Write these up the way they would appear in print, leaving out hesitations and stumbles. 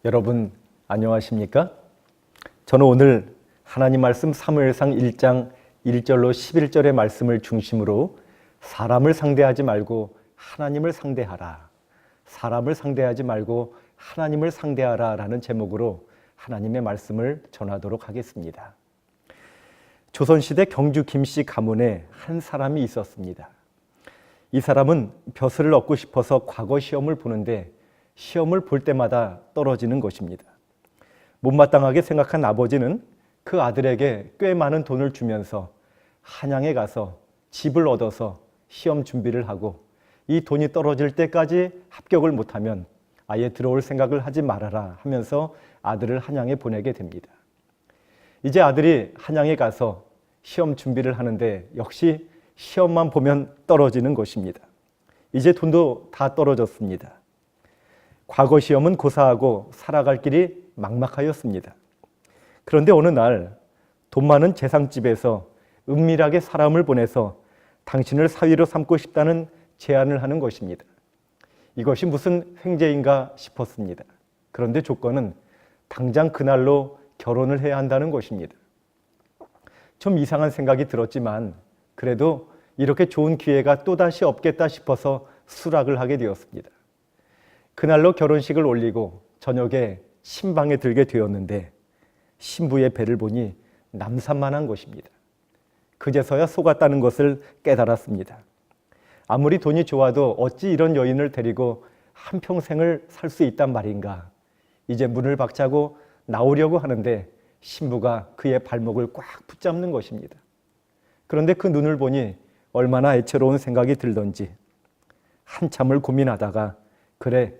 여러분 안녕하십니까? 저는 오늘 하나님 말씀 사무엘상 1장 1절로 11절의 말씀을 중심으로 사람을 상대하지 말고 하나님을 상대하라. 사람을 상대하지 말고 하나님을 상대하라 라는 제목으로 하나님의 말씀을 전하도록 하겠습니다. 조선시대 경주 김씨 가문에 한 사람이 있었습니다. 이 사람은 벼슬을 얻고 싶어서 과거 시험을 보는데 시험을 볼 때마다 떨어지는 것입니다. 못마땅하게 생각한 아버지는 그 아들에게 꽤 많은 돈을 주면서 한양에 가서 집을 얻어서 시험 준비를 하고 이 돈이 떨어질 때까지 합격을 못하면 아예 들어올 생각을 하지 말아라 하면서 아들을 한양에 보내게 됩니다. 이제 아들이 한양에 가서 시험 준비를 하는데 역시 시험만 보면 떨어지는 것입니다. 이제 돈도 다 떨어졌습니다. 과거 시험은 고사하고 살아갈 길이 막막하였습니다. 그런데 어느 날 돈 많은 재상집에서 은밀하게 사람을 보내서 당신을 사위로 삼고 싶다는 제안을 하는 것입니다. 이것이 무슨 횡재인가 싶었습니다. 그런데 조건은 당장 그날로 결혼을 해야 한다는 것입니다. 좀 이상한 생각이 들었지만 그래도 이렇게 좋은 기회가 또다시 없겠다 싶어서 수락을 하게 되었습니다. 그날로 결혼식을 올리고 저녁에 신방에 들게 되었는데 신부의 배를 보니 남산만한 것입니다. 그제서야 속았다는 것을 깨달았습니다. 아무리 돈이 좋아도 어찌 이런 여인을 데리고 한평생을 살 수 있단 말인가. 이제 문을 박차고 나오려고 하는데 신부가 그의 발목을 꽉 붙잡는 것입니다. 그런데 그 눈을 보니 얼마나 애처로운 생각이 들던지 한참을 고민하다가 그래,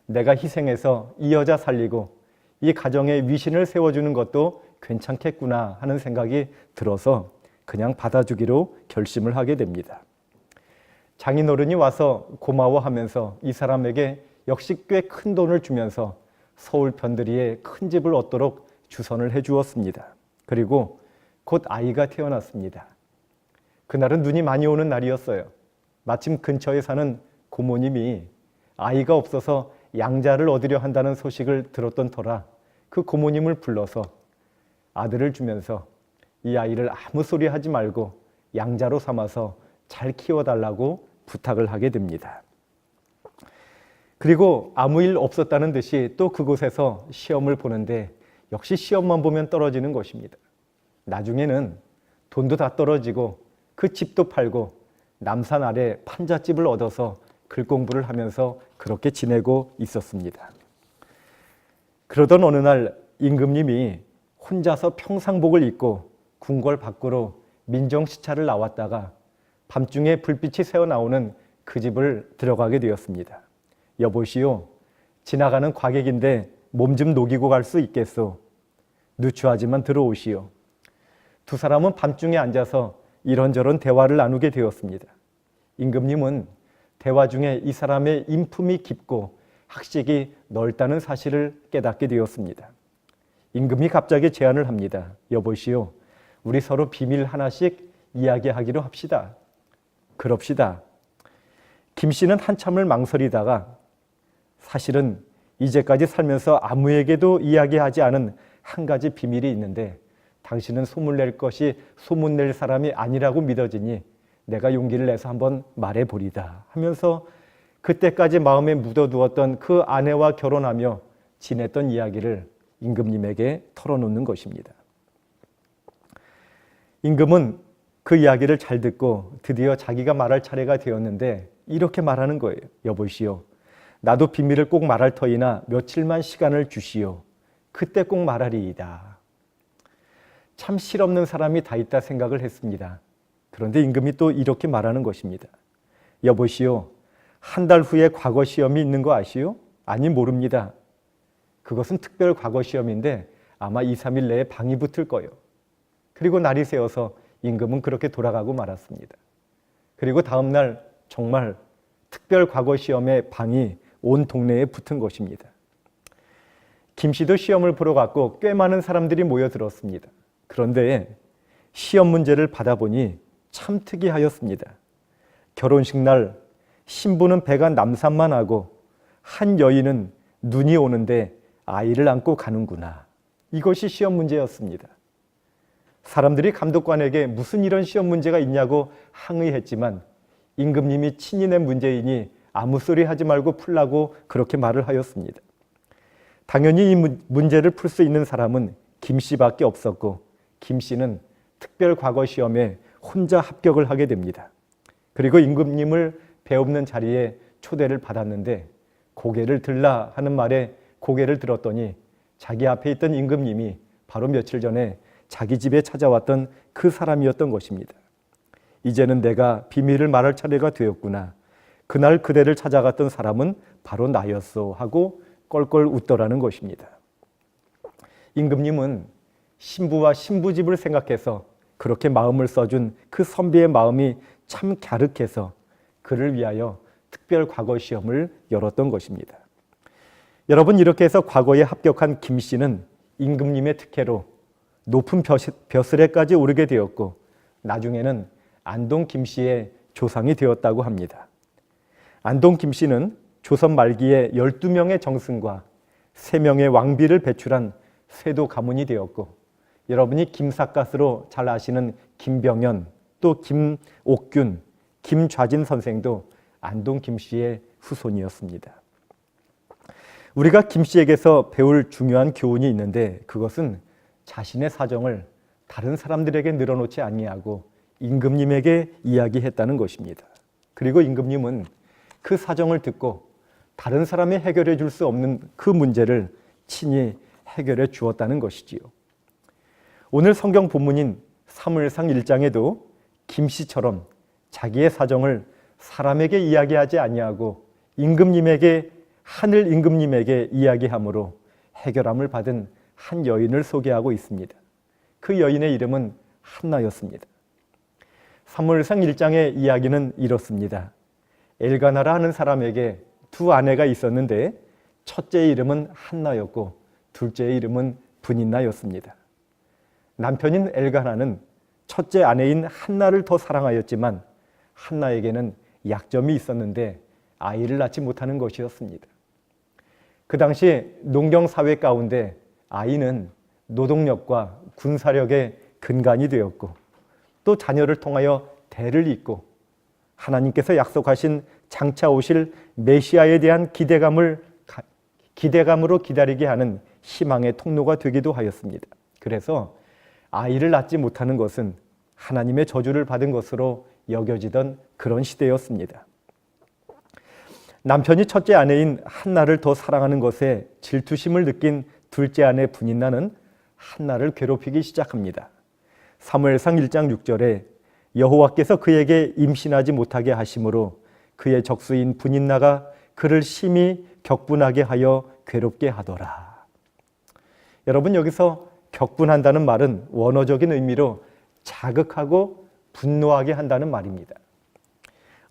내가 희생해서 이 여자 살리고 이 가정에 위신을 세워주는 것도 괜찮겠구나 하는 생각이 들어서 그냥 받아주기로 결심을 하게 됩니다. 장인어른이 와서 고마워하면서 이 사람에게 역시 꽤 큰 돈을 주면서 서울 변두리에 큰 집을 얻도록 주선을 해주었습니다. 그리고 곧 아이가 태어났습니다. 그날은 눈이 많이 오는 날이었어요. 마침 근처에 사는 고모님이 아이가 없어서 양자를 얻으려 한다는 소식을 들었던 터라 그 고모님을 불러서 아들을 주면서 이 아이를 아무 소리 하지 말고 양자로 삼아서 잘 키워달라고 부탁을 하게 됩니다. 그리고 아무 일 없었다는 듯이 또 그곳에서 시험을 보는데 역시 시험만 보면 떨어지는 것입니다. 나중에는 돈도 다 떨어지고 그 집도 팔고 남산 아래 판잣집을 얻어서 글 공부를 하면서 그렇게 지내고 있었습니다. 그러던 어느 날 임금님이 혼자서 평상복을 입고 궁궐 밖으로 민정시찰을 나왔다가 밤중에 불빛이 새어나오는 그 집을 들어가게 되었습니다. 여보시오, 지나가는 과객인데 몸 좀 녹이고 갈 수 있겠소? 누추하지만 들어오시오. 두 사람은 밤중에 앉아서 이런저런 대화를 나누게 되었습니다. 임금님은 대화 중에 이 사람의 인품이 깊고 학식이 넓다는 사실을 깨닫게 되었습니다. 임금이 갑자기 제안을 합니다. 여보시오, 우리 서로 비밀 하나씩 이야기하기로 합시다. 그럽시다. 김 씨는 한참을 망설이다가 사실은 이제까지 살면서 아무에게도 이야기하지 않은 한 가지 비밀이 있는데 당신은 소문낼 사람이 아니라고 믿어지니 내가 용기를 내서 한번 말해보리다 하면서 그때까지 마음에 묻어두었던 그 아내와 결혼하며 지냈던 이야기를 임금님에게 털어놓는 것입니다. 임금은 그 이야기를 잘 듣고 드디어 자기가 말할 차례가 되었는데 이렇게 말하는 거예요. 여보시오, 나도 비밀을 꼭 말할 터이나 며칠만 시간을 주시오. 그때 꼭 말하리이다. 참 실없는 사람이 다 있다 생각을 했습니다. 그런데 임금이 또 이렇게 말하는 것입니다. 여보시오, 한 달 후에 과거 시험이 있는 거 아시오? 아니, 모릅니다. 그것은 특별 과거 시험인데 아마 2, 3일 내에 방이 붙을 거요. 그리고 날이 새어서 임금은 그렇게 돌아가고 말았습니다. 그리고 다음 날 정말 특별 과거 시험의 방이 온 동네에 붙은 것입니다. 김 씨도 시험을 보러 갔고 꽤 많은 사람들이 모여들었습니다. 그런데 시험 문제를 받아보니 참 특이하였습니다. 결혼식 날 신부는 배가 남산만 하고 한 여인은 눈이 오는데 아이를 안고 가는구나. 이것이 시험 문제였습니다. 사람들이 감독관에게 무슨 이런 시험 문제가 있냐고 항의했지만 임금님이 친히 낸 문제이니 아무 소리 하지 말고 풀라고 그렇게 말을 하였습니다. 당연히 이 문제를 풀 수 있는 사람은 김 씨밖에 없었고 김 씨는 특별 과거 시험에 혼자 합격을 하게 됩니다. 그리고 임금님을 배우는 자리에 초대를 받았는데 고개를 들라 하는 말에 고개를 들었더니 자기 앞에 있던 임금님이 바로 며칠 전에 자기 집에 찾아왔던 그 사람이었던 것입니다. 이제는 내가 비밀을 말할 차례가 되었구나. 그날 그대를 찾아갔던 사람은 바로 나였소 하고 껄껄 웃더라는 것입니다. 임금님은 신부와 신부집을 생각해서 그렇게 마음을 써준 그 선비의 마음이 참 갸륵해서 그를 위하여 특별 과거 시험을 열었던 것입니다. 여러분, 이렇게 해서 과거에 합격한 김 씨는 임금님의 특혜로 높은 벼슬에까지 오르게 되었고 나중에는 안동 김 씨의 조상이 되었다고 합니다. 안동 김 씨는 조선 말기에 12명의 정승과 3명의 왕비를 배출한 쇄도 가문이 되었고 여러분이 김삿갓으로 잘 아시는 김병현, 또 김옥균, 김좌진 선생도 안동 김 씨의 후손이었습니다. 우리가 김 씨에게서 배울 중요한 교훈이 있는데 그것은 자신의 사정을 다른 사람들에게 늘어놓지 아니하고 임금님에게 이야기했다는 것입니다. 그리고 임금님은 그 사정을 듣고 다른 사람이 해결해 줄 수 없는 그 문제를 친히 해결해 주었다는 것이지요. 오늘 성경 본문인 사무엘상 1장에도 김 씨처럼 자기의 사정을 사람에게 이야기하지 아니하고 임금님에게, 하늘 임금님에게 이야기함으로 해결함을 받은 한 여인을 소개하고 있습니다. 그 여인의 이름은 한나였습니다. 사무엘상 1장의 이야기는 이렇습니다. 엘가나라 하는 사람에게 2 아내가 있었는데 첫째의 이름은 한나였고 둘째의 이름은 브닌나였습니다. 남편인 엘가나는 첫째 아내인 한나를 더 사랑하였지만 한나에게는 약점이 있었는데 아이를 낳지 못하는 것이었습니다. 그 당시 농경사회 가운데 아이는 노동력과 군사력의 근간이 되었고 또 자녀를 통하여 대를 잇고 하나님께서 약속하신 장차 오실 메시아에 대한 기대감으로 기다리게 하는 희망의 통로가 되기도 하였습니다. 그래서 아이를 낳지 못하는 것은 하나님의 저주를 받은 것으로 여겨지던 그런 시대였습니다. 남편이 첫째 아내인 한나를 더 사랑하는 것에 질투심을 느낀 둘째 아내 브닌나는 한나를 괴롭히기 시작합니다. 사무엘상 1장 6절에 여호와께서 그에게 임신하지 못하게 하심으로 그의 적수인 브닌나가 그를 심히 격분하게 하여 괴롭게 하더라. 여러분, 여기서 격분한다는 말은 원어적인 의미로 자극하고 분노하게 한다는 말입니다.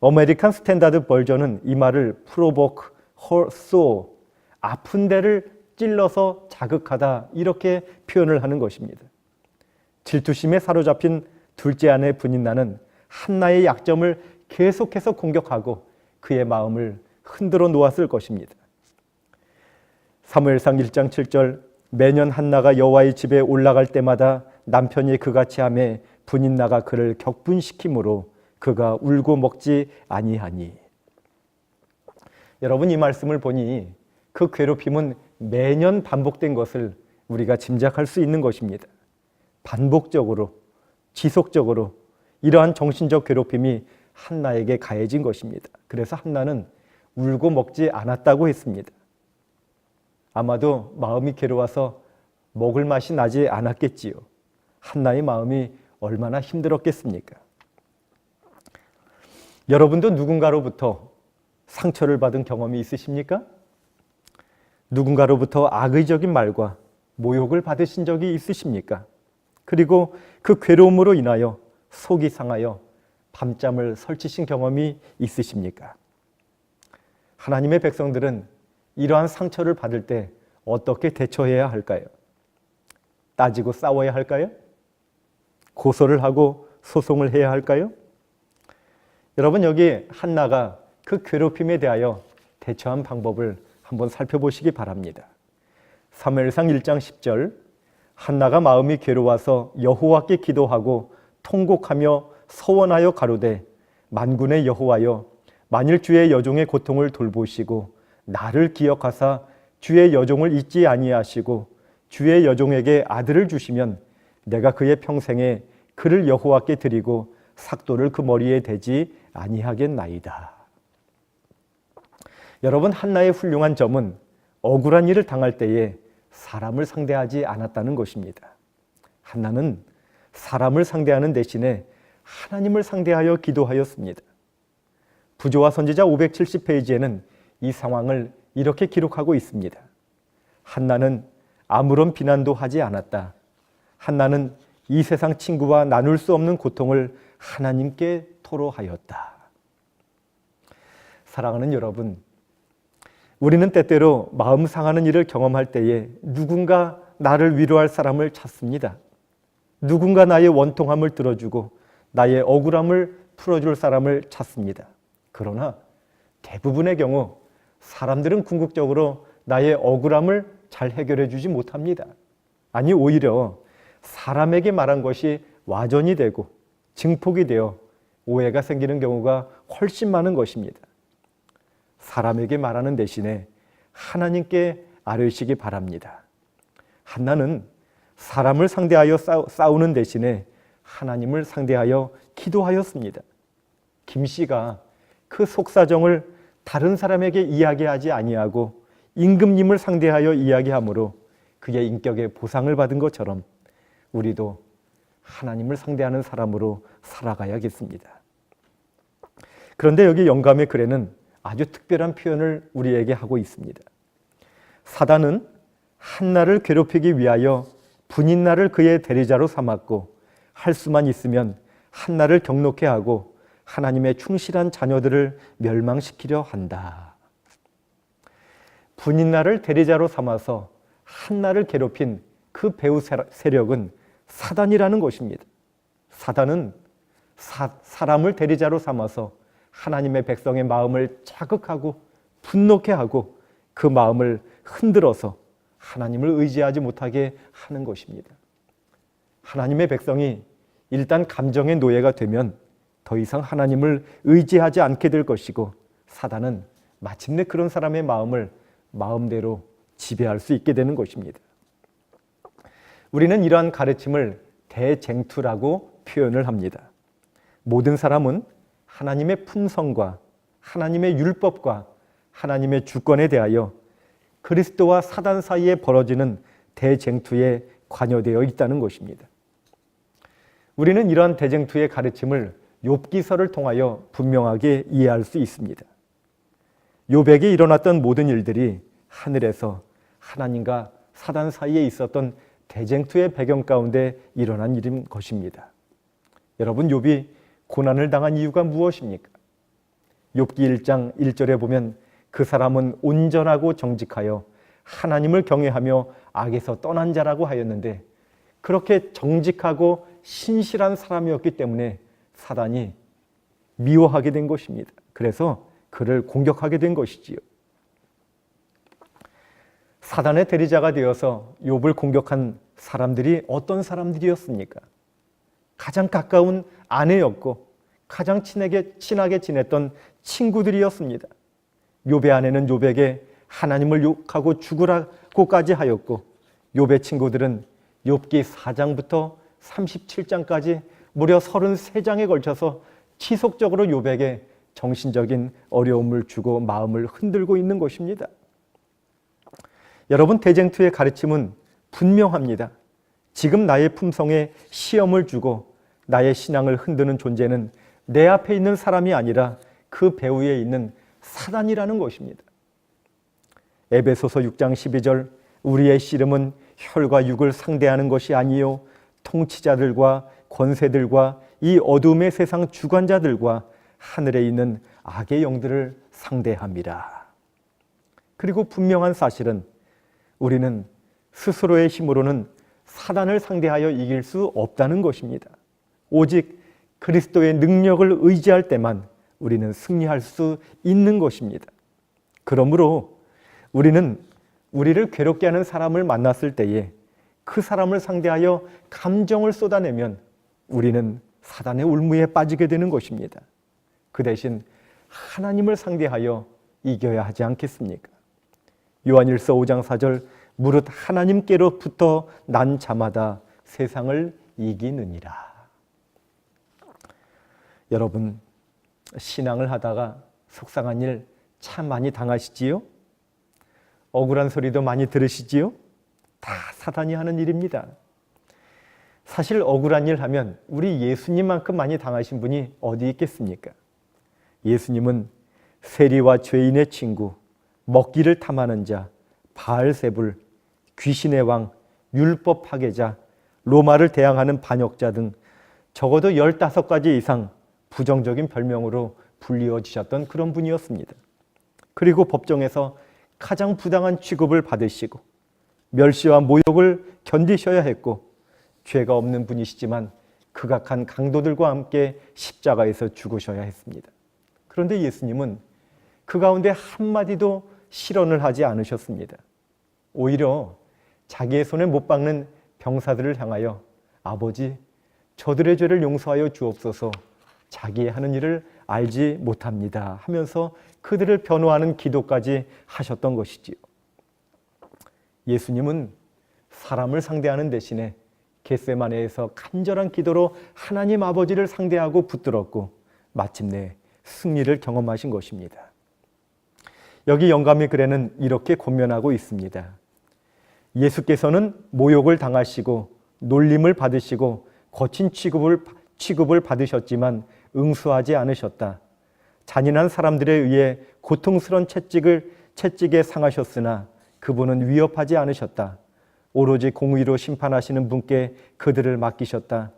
아메리칸 스탠다드 버전은 이 말을 provoke, hurt, so, 아픈 데를 찔러서 자극하다 이렇게 표현을 하는 것입니다. 질투심에 사로잡힌 둘째 아내 브닌나는 한나의 약점을 계속해서 공격하고 그의 마음을 흔들어 놓았을 것입니다. 사무엘상 1장 7절 매년 한나가 여호와의 집에 올라갈 때마다 남편이 그같이 하매 브닌나가 그를 격분시키므로 그가 울고 먹지 아니하니. 여러분, 이 말씀을 보니 그 괴롭힘은 매년 반복된 것을 우리가 짐작할 수 있는 것입니다. 반복적으로, 지속적으로 이러한 정신적 괴롭힘이 한나에게 가해진 것입니다. 그래서 한나는 울고 먹지 않았다고 했습니다. 아마도 마음이 괴로워서 먹을 맛이 나지 않았겠지요. 한나의 마음이 얼마나 힘들었겠습니까? 여러분도 누군가로부터 상처를 받은 경험이 있으십니까? 누군가로부터 악의적인 말과 모욕을 받으신 적이 있으십니까? 그리고 그 괴로움으로 인하여 속이 상하여 밤잠을 설치신 경험이 있으십니까? 하나님의 백성들은 이러한 상처를 받을 때 어떻게 대처해야 할까요? 따지고 싸워야 할까요? 고소를 하고 소송을 해야 할까요? 여러분, 여기 한나가 그 괴롭힘에 대하여 대처한 방법을 한번 살펴보시기 바랍니다. 사무엘상 1장 10절 한나가 마음이 괴로워서 여호와께 기도하고 통곡하며 서원하여 가로되 만군의 여호와여 만일 주의 여종의 고통을 돌보시고 나를 기억하사 주의 여종을 잊지 아니하시고 주의 여종에게 아들을 주시면 내가 그의 평생에 그를 여호와께 드리고 삭도를 그 머리에 대지 아니하겠나이다. 여러분, 한나의 훌륭한 점은 억울한 일을 당할 때에 사람을 상대하지 않았다는 것입니다. 한나는 사람을 상대하는 대신에 하나님을 상대하여 기도하였습니다. 부조와 선지자 570페이지에는 이 상황을 이렇게 기록하고 있습니다. 한나는 아무런 비난도 하지 않았다. 한나는 이 세상 친구와 나눌 수 없는 고통을 하나님께 토로하였다. 사랑하는 여러분, 우리는 때때로 마음 상하는 일을 경험할 때에 누군가 나를 위로할 사람을 찾습니다. 누군가 나의 원통함을 들어주고 나의 억울함을 풀어줄 사람을 찾습니다. 그러나 대부분의 경우 사람들은 궁극적으로 나의 억울함을 잘 해결해 주지 못합니다. 아니, 오히려 사람에게 말한 것이 와전이 되고 증폭이 되어 오해가 생기는 경우가 훨씬 많은 것입니다. 사람에게 말하는 대신에 하나님께 아뢰시기 바랍니다. 한나는 사람을 상대하여 싸우는 대신에 하나님을 상대하여 기도하였습니다. 김씨가 그 속사정을 다른 사람에게 이야기하지 아니하고 임금님을 상대하여 이야기함으로 그의 인격의 보상을 받은 것처럼 우리도 하나님을 상대하는 사람으로 살아가야겠습니다. 그런데 여기 영감의 글에는 아주 특별한 표현을 우리에게 하고 있습니다. 사단은 한나를 괴롭히기 위하여 분인나를 그의 대리자로 삼았고 할 수만 있으면 한나를 경록해 하고 하나님의 충실한 자녀들을 멸망시키려 한다. 분인나를 대리자로 삼아서 한나를 괴롭힌 그 배후 세력은 사단이라는 것입니다. 사단은 사람을 대리자로 삼아서 하나님의 백성의 마음을 자극하고 분노케 하고 그 마음을 흔들어서 하나님을 의지하지 못하게 하는 것입니다. 하나님의 백성이 일단 감정의 노예가 되면 더 이상 하나님을 의지하지 않게 될 것이고 사단은 마침내 그런 사람의 마음을 마음대로 지배할 수 있게 되는 것입니다. 우리는 이러한 가르침을 대쟁투라고 표현을 합니다. 모든 사람은 하나님의 품성과 하나님의 율법과 하나님의 주권에 대하여 그리스도와 사단 사이에 벌어지는 대쟁투에 관여되어 있다는 것입니다. 우리는 이러한 대쟁투의 가르침을 욥기서를 통하여 분명하게 이해할 수 있습니다. 욥에게 일어났던 모든 일들이 하늘에서 하나님과 사단 사이에 있었던 대쟁투의 배경 가운데 일어난 일인 것입니다. 여러분, 욥이 고난을 당한 이유가 무엇입니까? 욥기 1장 1절에 보면 그 사람은 온전하고 정직하여 하나님을 경외하며 악에서 떠난 자라고 하였는데 그렇게 정직하고 신실한 사람이었기 때문에 사단이 미워하게 된 것입니다. 그래서 그를 공격하게 된 것이지요. 사단의 대리자가 되어서 욥을 공격한 사람들이 어떤 사람들이었습니까? 가장 가까운 아내였고 가장 친하게 지냈던 친구들이었습니다. 욥의 아내는 욥에게 하나님을 욕하고 죽으라고까지 하였고 욥의 친구들은 욥기 4장부터 37장까지 무려 33장에 걸쳐서 지속적으로 욥에게 정신적인 어려움을 주고 마음을 흔들고 있는 것입니다. 여러분, 대쟁투의 가르침은 분명합니다. 지금 나의 품성에 시험을 주고 나의 신앙을 흔드는 존재는 내 앞에 있는 사람이 아니라 그 배후에 있는 사단이라는 것입니다. 에베소서 6장 12절 우리의 씨름은 혈과 육을 상대하는 것이 아니요 통치자들과 권세들과 이 어둠의 세상 주관자들과 하늘에 있는 악의 영들을 상대함이라. 그리고 분명한 사실은 우리는 스스로의 힘으로는 사단을 상대하여 이길 수 없다는 것입니다. 오직 그리스도의 능력을 의지할 때만 우리는 승리할 수 있는 것입니다. 그러므로 우리는 우리를 괴롭게 하는 사람을 만났을 때에 그 사람을 상대하여 감정을 쏟아내면 우리는 사단의 울무에 빠지게 되는 것입니다. 그 대신 하나님을 상대하여 이겨야 하지 않겠습니까? 요한일서 5장 4절 무릇 하나님께로부터 난 자마다 세상을 이기느니라. 여러분, 신앙을 하다가 속상한 일 참 많이 당하시지요? 억울한 소리도 많이 들으시지요? 다 사단이 하는 일입니다. 사실 억울한 일 하면 우리 예수님만큼 많이 당하신 분이 어디 있겠습니까? 예수님은 세리와 죄인의 친구, 먹기를 탐하는 자, 바알세불, 귀신의 왕, 율법 파괴자, 로마를 대항하는 반역자 등 적어도 15가지 이상 부정적인 별명으로 불리워지셨던 그런 분이었습니다. 그리고 법정에서 가장 부당한 취급을 받으시고 멸시와 모욕을 견디셔야 했고 죄가 없는 분이시지만 극악한 강도들과 함께 십자가에서 죽으셔야 했습니다. 그런데 예수님은 그 가운데 한마디도 실언을 하지 않으셨습니다. 오히려 자기의 손에 못 박는 병사들을 향하여 아버지, 저들의 죄를 용서하여 주옵소서, 자기의 하는 일을 알지 못합니다 하면서 그들을 변호하는 기도까지 하셨던 것이지요. 예수님은 사람을 상대하는 대신에 겟세마네에서 간절한 기도로 하나님 아버지를 상대하고 붙들었고 마침내 승리를 경험하신 것입니다. 여기 영감의 글에는 이렇게 권면하고 있습니다. 예수께서는 모욕을 당하시고 놀림을 받으시고 거친 취급을 받으셨지만 응수하지 않으셨다. 잔인한 사람들에 의해 고통스러운 채찍에 상하셨으나 그분은 위협하지 않으셨다. 오로지 공의로 심판하시는 분께 그들을 맡기셨다.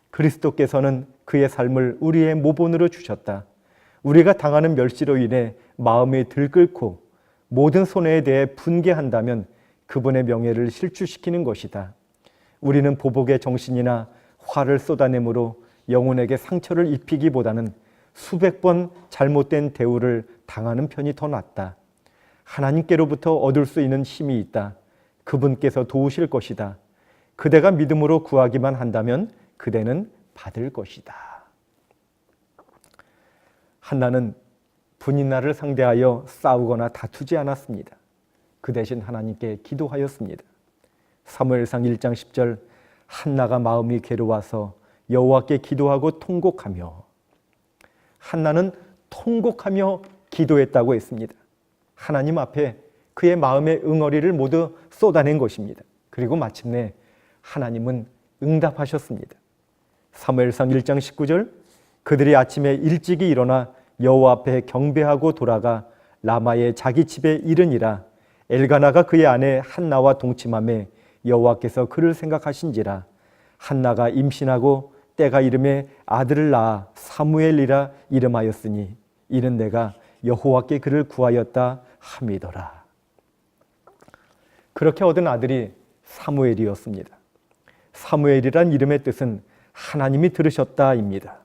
그리스도께서는 그의 삶을 우리의 모본으로 주셨다. 우리가 당하는 멸시로 인해 마음이 들끓고 모든 손해에 대해 분개한다면 그분의 명예를 실추시키는 것이다. 우리는 보복의 정신이나 화를 쏟아내므로 영혼에게 상처를 입히기보다는 수백 번 잘못된 대우를 당하는 편이 더 낫다. 하나님께로부터 얻을 수 있는 힘이 있다. 그분께서 도우실 것이다. 그대가 믿음으로 구하기만 한다면 그대는 받을 것이다. 한나는 분인나를 상대하여 싸우거나 다투지 않았습니다. 그 대신 하나님께 기도하였습니다. 사무엘상 1장 10절 한나가 마음이 괴로워서 여호와께 기도하고 통곡하며, 한나는 통곡하며 기도했다고 했습니다. 하나님 앞에 그의 마음의 응어리를 모두 쏟아낸 것입니다. 그리고 마침내 하나님은 응답하셨습니다. 사무엘상 1장 19절 그들이 아침에 일찍이 일어나 여호와 앞에 경배하고 돌아가 라마의 자기 집에 이르니라. 엘가나가 그의 아내 한나와 동침하매 여호와께서 그를 생각하신지라. 한나가 임신하고 때가 이름에 아들을 낳아 사무엘이라 이름하였으니 이는 내가 여호와께 그를 구하였다 함이더라. 그렇게 얻은 아들이 사무엘이었습니다. 사무엘이란 이름의 뜻은 하나님이 들으셨다입니다.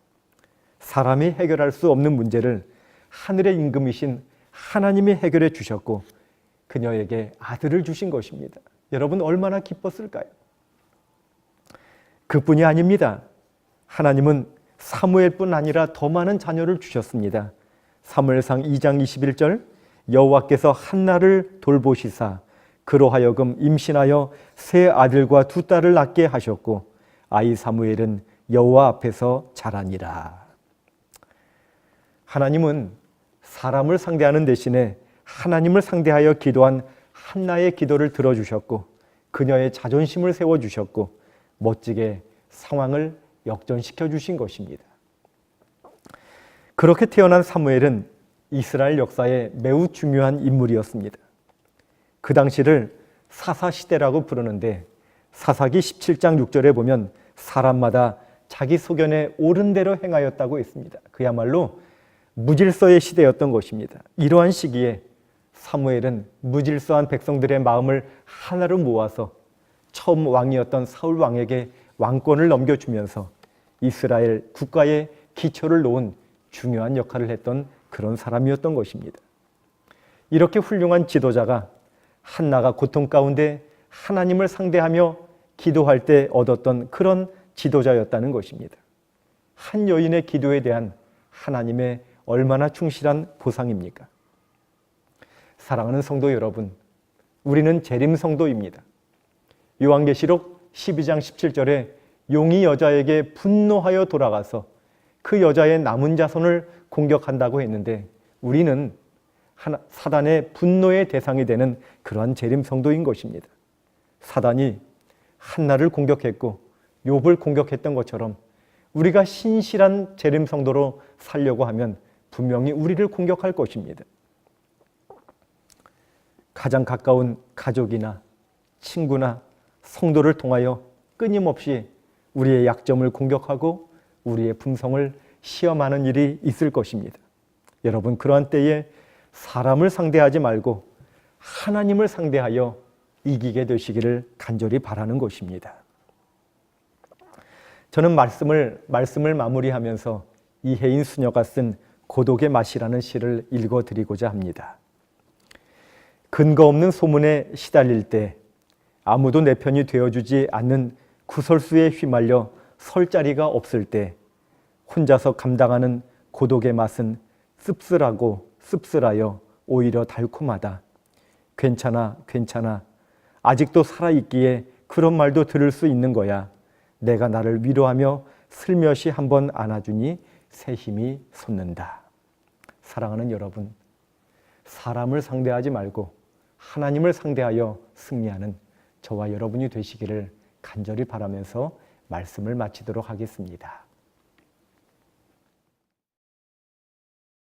사람이 해결할 수 없는 문제를 하늘의 임금이신 하나님이 해결해 주셨고 그녀에게 아들을 주신 것입니다. 여러분 얼마나 기뻤을까요? 그뿐이 아닙니다. 하나님은 사무엘뿐 아니라 더 많은 자녀를 주셨습니다. 사무엘상 2장 21절 여호와께서 한나를 돌보시사 그로 하여금 임신하여 세 아들과 두 딸을 낳게 하셨고 아이 사무엘은 여호와 앞에서 자라니라. 하나님은 사람을 상대하는 대신에 하나님을 상대하여 기도한 한나의 기도를 들어주셨고 그녀의 자존심을 세워주셨고 멋지게 상황을 역전시켜 주신 것입니다. 그렇게 태어난 사무엘은 이스라엘 역사에 매우 중요한 인물이었습니다. 그 당시를 사사시대라고 부르는데 사사기 17장 6절에 보면 사람마다 자기 소견에 옳은 대로 행하였다고 했습니다. 그야말로 무질서의 시대였던 것입니다. 이러한 시기에 사무엘은 무질서한 백성들의 마음을 하나로 모아서 처음 왕이었던 사울 왕에게 왕권을 넘겨주면서 이스라엘 국가의 기초를 놓은 중요한 역할을 했던 그런 사람이었던 것입니다. 이렇게 훌륭한 지도자가 한나가 고통 가운데 하나님을 상대하며 기도할 때 얻었던 그런 지도자였다는 것입니다. 한 여인의 기도에 대한 하나님의 얼마나 충실한 보상입니까? 사랑하는 성도 여러분, 우리는 재림 성도입니다. 요한계시록 12장 17절에 용이 여자에게 분노하여 돌아가서 그 여자의 남은 자손을 공격한다고 했는데 우리는 사단의 분노의 대상이 되는 그러한 재림 성도인 것입니다. 사단이 한나를 공격했고 욥을 공격했던 것처럼 우리가 신실한 재림 성도로 살려고 하면 분명히 우리를 공격할 것입니다. 가장 가까운 가족이나 친구나 성도를 통하여 끊임없이 우리의 약점을 공격하고 우리의 품성을 시험하는 일이 있을 것입니다. 여러분, 그러한 때에 사람을 상대하지 말고 하나님을 상대하여 이기게 되시기를 간절히 바라는 것입니다. 저는 말씀을 마무리하면서 이혜인 수녀가 쓴 고독의 맛이라는 시를 읽어드리고자 합니다. 근거 없는 소문에 시달릴 때 아무도 내 편이 되어주지 않는 구설수에 휘말려 설 자리가 없을 때 혼자서 감당하는 고독의 맛은 씁쓸하고 씁쓸하여 오히려 달콤하다. 괜찮아, 괜찮아. 아직도 살아있기에 그런 말도 들을 수 있는 거야. 내가 나를 위로하며 슬며시 한번 안아주니 새 힘이 솟는다. 사랑하는 여러분, 사람을 상대하지 말고 하나님을 상대하여 승리하는 저와 여러분이 되시기를 간절히 바라면서 말씀을 마치도록 하겠습니다.